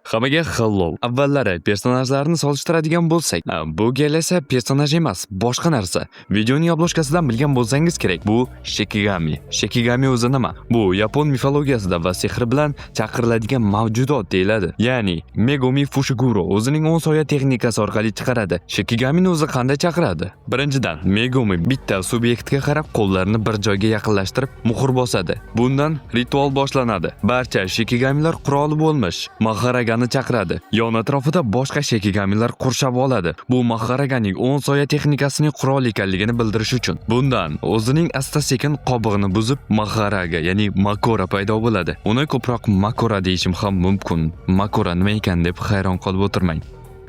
Hammaga hello. Avvallari personajlarni solishtiradigan bo'lsak, bu gal esa personaj emas, boshqa narsa. Videoning obloshkasidan bilgan bo'lsangiz kerak. Bu Shikigami. Shikigami o'zi nima? Bu yapon mifologiyasida va sehr bilan chaqiriladigan mavjudot deyiladi. Ya'ni Megumi Fushiguro o'zining 10 soya texnikasi orqali chiqaradi. Shikigamini o'zi qanday chaqiradi? Birinchidan, Megumi bitta subyektga qarab qo'llarini bir joyga yaqinlashtirib muhr bosadi. Bundan ritual boshlanadi. Barcha Shikigamilar quroli bo'lmish Maharagani chaqiradi. Yon atrofida boshqa Shikigamilar qurshab oladi. Bu Maharaganing 10 soya texnikasining qurol ekanligini bildirish uchun. Bundan o'zining asta-sekin qobig'ini buzib Maharaga, ya'ni Makora paydo bo'ladi. Uni ko'proq Makora deyishim ham mumkin. Makora nima ekan deb hayron qolib o'tirmang.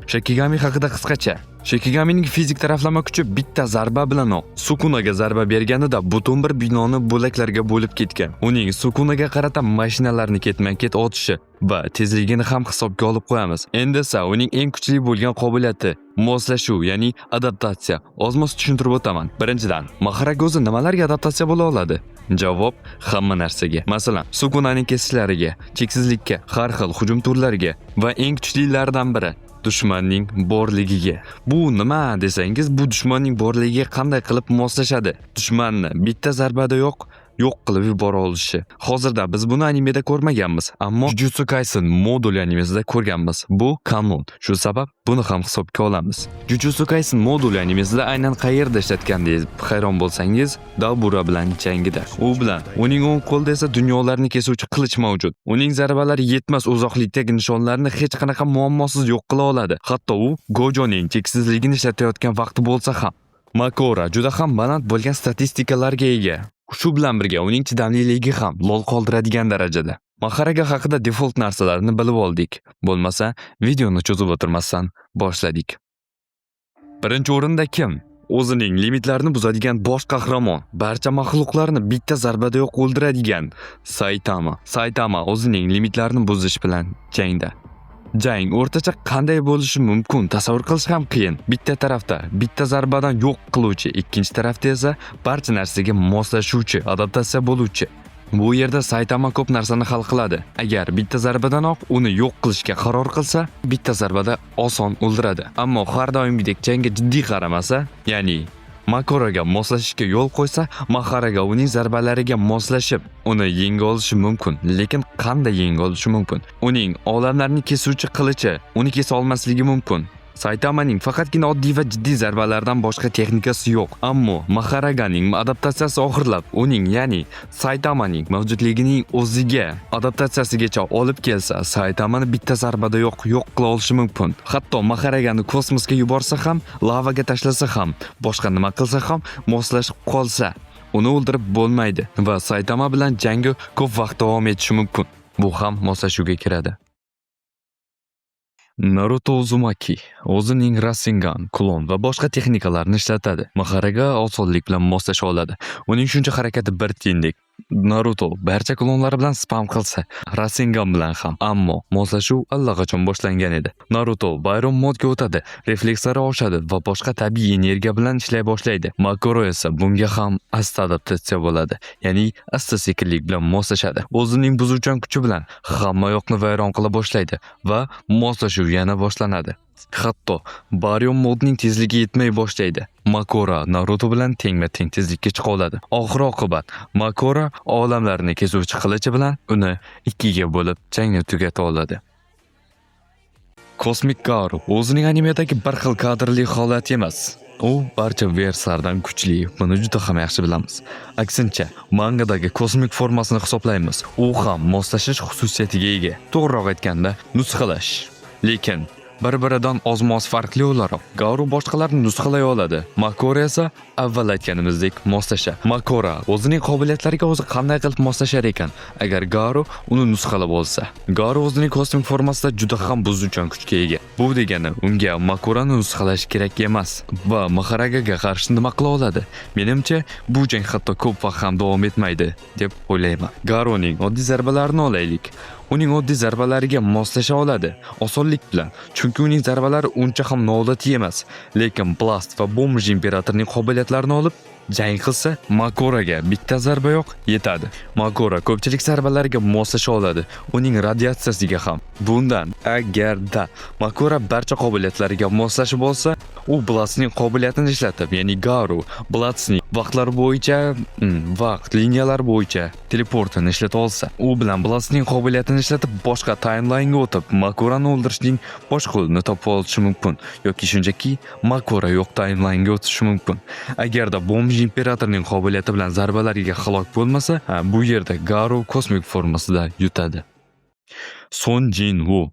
Shikigami haqida qisqacha. Shikigamining fizik taraflama kuchi bitta zarba bilanoq Sukunaga zarba berganida butun bir binoni bo'laklarga bo'lib ketgan. Uning Sukunaga qarata mashinalarni ketma-ket otishi va tezligini ham hisobga olib qo'yamiz. Endi esa uning eng kuchli bo'lgan qobiliyati moslashuv, ya'ni adaptatsiya. Ozmoz tushuntirib o'taman. Birinchidan, Maharaga o'zi nimalarga adaptatsiya bo'la oladi? Javob hamma narsaga. Masalan, Sukunaning kesishlariga, cheksizlikka, har xil hujum turlariga va eng kuchlilardan biri dushmanning borligiga. Bu nima desangiz, bu dushmanning borligiga qanday qilib moslashadi? Dushmanni bitta zarbada yo'q qilib yubora olishi. Hozirda biz buni animeda ko'rmaganmiz, ammo Jujutsu Kaisen moduli animesida ko'rganmiz. Bu kanon. Shu sabab buni ham hisobga olamiz. Jujutsu Kaisen moduli animesida aynan qayerda ishlatgandiz hayron bo'lsangiz, Dabura bilan jangida. U bilan uning o'ng qo'lida esa dunyolarni kesuvchi qilich mavjud. Uning zarbalari yetmas uzoqlikdagi nishonlarni hech qanaqa muammosiz yo'q qila oladi. Hatto u Gojoning cheksizligini ishlatayotgan vaqti bo'lsa ham. Makora juda ham baland bo'lgan statistikalarga ega. Shu bilan birga uning chidamliligi ham lol qoldiradigan darajada. Maharaga haqida default narsalarni bilib oldik. Bo'lmasa, videoni cho'zib o'tirmasdan boshladik. Birinchi o'rinda kim? O'zining limitlarini buzadigan bosh qahramon, barcha maxluqlarni bitta zarbada yo'q o'ldiradigan Saitama. Saitama o'zining limitlarini buzish bilan jangda. Jang o'rtacha qanday bo'lishi mumkin tasavvur qilish ham qiyin. Bitta tarafda bitta zarbadan yo'q qiluvchi, ikkinchi tarafda esa barcha narsaga moslashuvchi, adaptatsiya bo'luvchi. Bu yerda Saitama ko'p narsani hal qiladi. Agar bitta zarbadanoq uni yo'q qilishga qaror qilsa, bitta zarbada oson o'ldiradi. Ammo har doimgidek jangga jiddiy qaramasa, ya'ni Makoraga moslashishga yo'l qo'ysa, Maharaga uning zarbalariga moslashib, uni yenga olishi mumkin. Lekin qanday yenga olishi mumkin? Uning olamlarni kesuvchi qilichi uni kesa olmasligi mumkin. Saitamaning faqatgina oddiy va jiddiy zarbalardan boshqa texnikasi yo'q. Ammo Maharaganing adaptatsiyasi oxirlab, uning, ya'ni Saitamaning mavjudligining o'ziga adaptatsiyasigacha olib kelsa, Saitamani bitta zarbada yo'q qila olishi mumkin. Hatto Maharagani kosmosga yuborsa ham, lavaga tashlasa ham, boshqa nima qilsa ham moslashib qolsa, uni o'ldirib bo'lmaydi va Saitama bilan jangi ko'p vaqt davom etishi mumkin. Bu ham moslashuvga kiradi. Naruto Uzumaki o'zining Rasengan, klon va boshqa texnikalarni ishlatadi. Maharaga osonlik bilan moslasha oladi. Uning shuncha harakati bir tiyindek. Naruto barcha klonlari bilan spam qilsa, Rasengan bilan ham. Ammo moslashuv allaqachon boshlangan edi. Naruto bayram modga o'tadi, reflekslari oshadi va boshqa tabiiy energiya bilan ishlay boshlaydi. Makoro esa bunga ham asta adaptatsiya bo'ladi, ya'ni asta-sekinlik bilan moslashadi. O'zining buzuvchan kuchi bilan hamma yoqni vayron qila boshlaydi va moslashuv yana boshlanadi. Hatto Baryon modning tezligi yetmay boshlaydi. Makora Naruto bilan tengma-teng tezlikka chiqa oladi. Oxir-oqibat Makora olamlarni kesuvchi qilichi bilan uni ikkiga bo'lib jangni tugata oladi. Kosmik Garu o'zining animedagi bir xil kadrli holat emas. U barcha versiyalardan kuchli, buni juda ham yaxshi bilamiz. Aksincha, mangadagi kosmik formasini hisoblaymiz. U ham moslashish xususiyatiga ega. To'g'riroq aytganda, nusxalash. Lekin bir-biridan oz-moz farqli o'laroq Garu boshqalarni nusxalay oladi. Makora esa avval aytganimizdek moslasha. Makora o'zining qobiliyatlariga o'zi qanday qilib moslashar ekan, agar Garu uni nusxalab olsa. Garu o'zining kosmik formasida juda ham buzuvchan kuchga ega. Bu degani unga Makorani nusxalash kerak emas va Maharagaga qarshi nima qila oladi? Menimcha, bu jang hatto ko'p vaqt ham davom etmaydi deb o'ylayman. Garuning oddiy zarbalarini olaylik. Uning oddiy zarbalariga moslasha oladi, osonlik bilan. Chunki uning zarbalari uncha ham noodatiy emas. Lekin Blast va Bomj imperatorning qobiliyatlarini olib, jang qilsa, Makoraga bitta zarba yo'q yetadi. Makora ko'pchilik zarbalarga moslasha oladi, uning radiatsiyasiga ham. Bundan agarda Makora barcha qobiliyatlariga moslashib olsa, u Blatsning qobiliyatini ishlatib, ya'ni Garu Blatsning vaqtlar bo'yicha, vaqt liniyalari bo'yicha teleportini ishlata olsa, u bilan Blatsning qobiliyatini ishlatib boshqa timeline'ga o'tib, Makorani o'ldirishning boshqa yo'lini topib olishi mumkin yoki shunchaki Makora yo'q timeline'ga o'tishi mumkin. Agarda Bomb imperatorning qobiliyati bilan zarbalariga halok bo'lmasa, bu yerda Garu kosmik formasida yutadi. Son Jinwoo.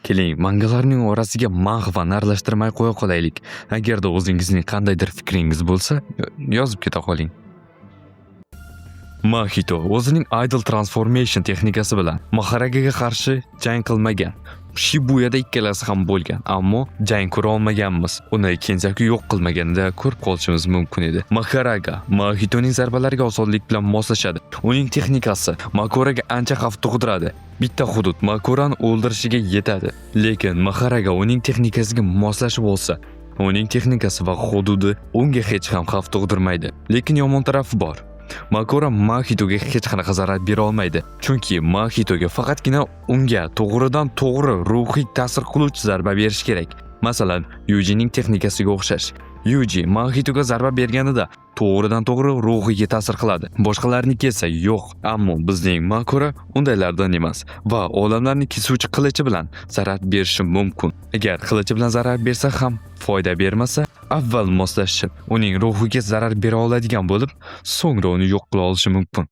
Keling, mangalarning orasiga mag'vani aralashtirmay qo'ya qolaylik. Agarda o'zingizning qandaydir fikringiz bo'lsa, yozib keta qoling. Mahito o'zining Idol Transformation texnikasi bilan Maharagaga qarshi jang qilmagan. Shibuyada ikkalasi ham bo'lgan, ammo jang ko'ra olmaganmiz. Uni Kenzaku yo'q qilmaganida ko'rib qolishimiz mumkin edi. Maharaga Mahitoning zarbalariga osonlik bilan moslashadi. Uning texnikasi Makoraga ancha xavf tug'diradi. Bitta hudud Makorani o'ldirishiga yetadi. Lekin Maharaga uning texnikasiga moslashib olsa, uning texnikasi va hududi unga hech ham xavf tug'dirmaydi. Lekin yomon tarafi bor. Makora Mahitoga hech qanaqa zarar bera olmaydi. Chunki Mahitoga faqatgina unga to'g'ridan to'g'ri ruhiy ta'sir qiluvchi zarba berish kerak. Masalan, Yujining texnikasiga o'xshash. Yuji Mahitoga zarba berganida to'g'ridan to'g'ri ruhiga ta'sir qiladi. Boshqalarniki esa yo'q. Ammo bizning Makora undaylardan emas va olamlarni kesuvchi qilichi bilan zarar berishi mumkin. Agar qilichi bilan zarar bersa ham foyda bermasa, avval moslashib, uning ruhiga zarar bera oladigan bo'lib, so'ngra uni yo'q qila olishi mumkin.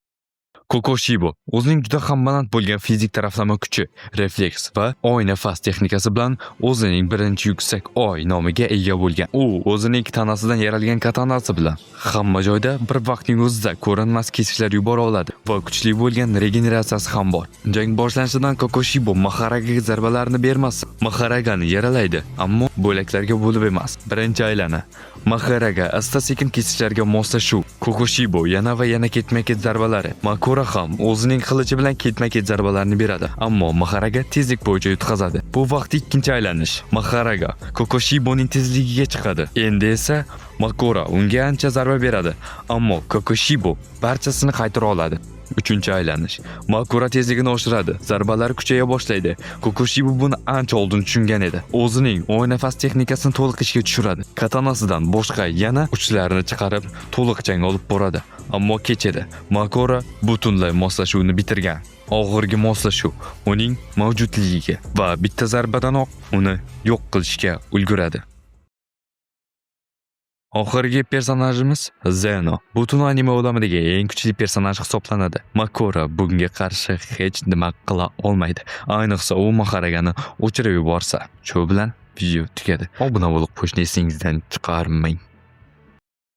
Kokoshibo o'zining juda ham baland bo'lgan fizik taraflama kuchi, refleks va oy nafas texnikasi bilan o'zining birinchi yuksak oy nomiga ega bo'lgan. U o'zining tanasidan yaralgan katanasi bilan hamma joyda bir vaqtning o'zida ko'rinmas kesishlar yubora oladi va kuchli bo'lgan regeneratsiyasi ham bor. Jang boshlanishidan Kokoshibo Maharagaga zarbalarni bermasa, Maharagani yaralaydi, ammo bo'laklarga bo'lib emas. Birinchi aylana Maharaga asta-sekin kesishlarga moslashuv, Kokoshibo yana va yana ketma-ket zarbalari. Makora ham o'zining qilichi bilan ketma-ket zarbalarni beradi, ammo Maharaga tezlik bo'yicha yutqazadi. Bu vaqt ikkinchi aylanish. Maharaga Kokoshiboning tezligiga chiqadi. Endi esa Makora unga ancha zarba beradi, ammo Kokoshibo barchasini qaytara oladi. Uchinchi aylanish. Makora tezligini oshiradi, zarbalari kuchaya boshlaydi. Kokoshibo buni ancha oldin tushungan edi. O'zining oy nafas texnikasini to'liq ishga tushiradi. Katanasidan boshqa yana uchlarini chiqarib, to'liq jang olib boradi. Ammo kechada Makora butunlay moslashuvni bitirgan. Oxirgi moslashuv uning mavjudligiga va bitta zarbadanoq uni yo'q qilishga ulguradi. Oxirgi personajimiz Zeno. Butun anime olamidagi eng kuchli personaj hisoblanadi. Makora bunga qarshi hech nima qila olmaydi. Ayniqsa u Maharagani o'chirib yuborsa. Shu bilan video tugadi. Obuna bo'lib qo'shni esingizdan chiqarmang.